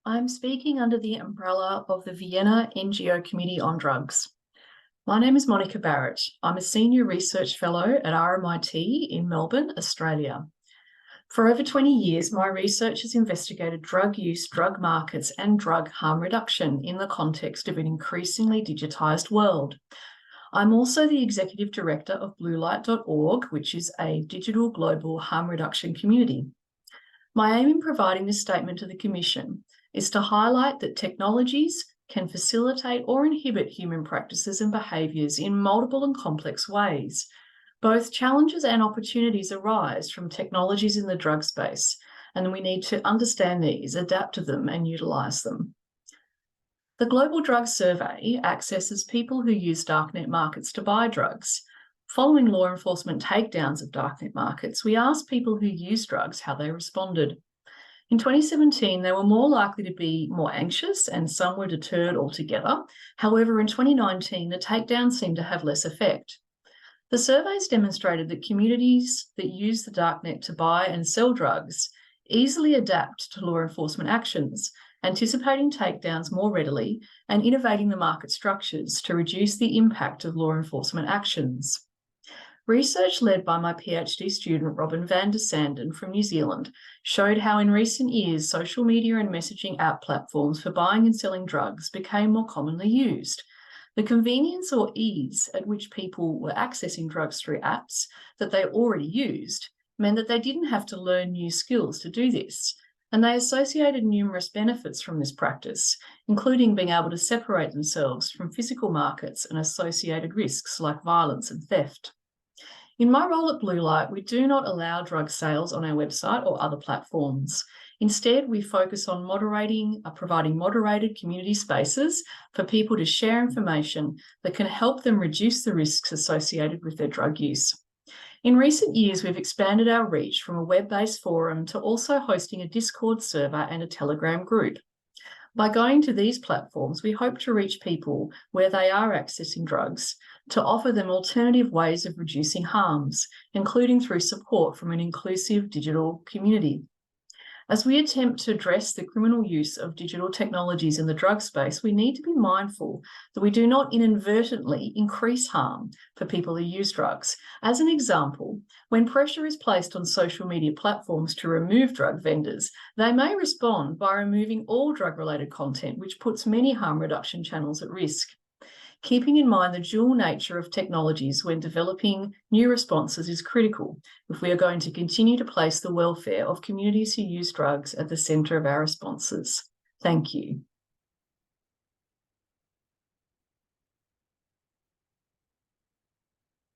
I'm speaking under the umbrella of the Vienna NGO Committee on Drugs. My name is Monica Barrat. I'm a Senior Research Fellow at RMIT in Melbourne, Australia. For over 20 years, my research has investigated drug use, drug markets, and drug harm reduction in the context of an increasingly digitised world. I'm also the Executive Director of bluelight.org, which is a digital global harm reduction community. My aim in providing this statement to the Commission is to highlight that technologies can facilitate or inhibit human practices and behaviours in multiple and complex ways. Both challenges and opportunities arise from technologies in the drug space, and we need to understand these, adapt to them, and utilise them. The Global Drug Survey accesses people who use darknet markets to buy drugs. Following law enforcement takedowns of darknet markets, we asked people who use drugs how they responded. In 2017, they were more likely to be more anxious and some were deterred altogether. However, in 2019, the takedowns seemed to have less effect. The surveys demonstrated that communities that use the darknet to buy and sell drugs easily adapt to law enforcement actions, anticipating takedowns more readily and innovating the market structures to reduce the impact of law enforcement actions. Research led by my PhD student Robin van der Sanden from New Zealand showed how in recent years social media and messaging app platforms for buying and selling drugs became more commonly used. The convenience or ease at which people were accessing drugs through apps that they already used meant that they didn't have to learn new skills to do this, and they associated numerous benefits from this practice, including being able to separate themselves from physical markets and associated risks like violence and theft. In my role at Blue Light, we do not allow drug sales on our website or other platforms. Instead, we focus on providing moderated community spaces for people to share information that can help them reduce the risks associated with their drug use. In recent years, we've expanded our reach from a web-based forum to also hosting a Discord server and a Telegram group. By going to these platforms, we hope to reach people where they are accessing drugs to offer them alternative ways of reducing harms, including through support from an inclusive digital community. As we attempt to address the criminal use of digital technologies in the drug space, we need to be mindful that we do not inadvertently increase harm for people who use drugs. As an example, when pressure is placed on social media platforms to remove drug vendors, they may respond by removing all drug-related content, which puts many harm reduction channels at risk. Keeping in mind the dual nature of technologies when developing new responses is critical if we are going to continue to place the welfare of communities who use drugs at the centre of our responses. Thank you.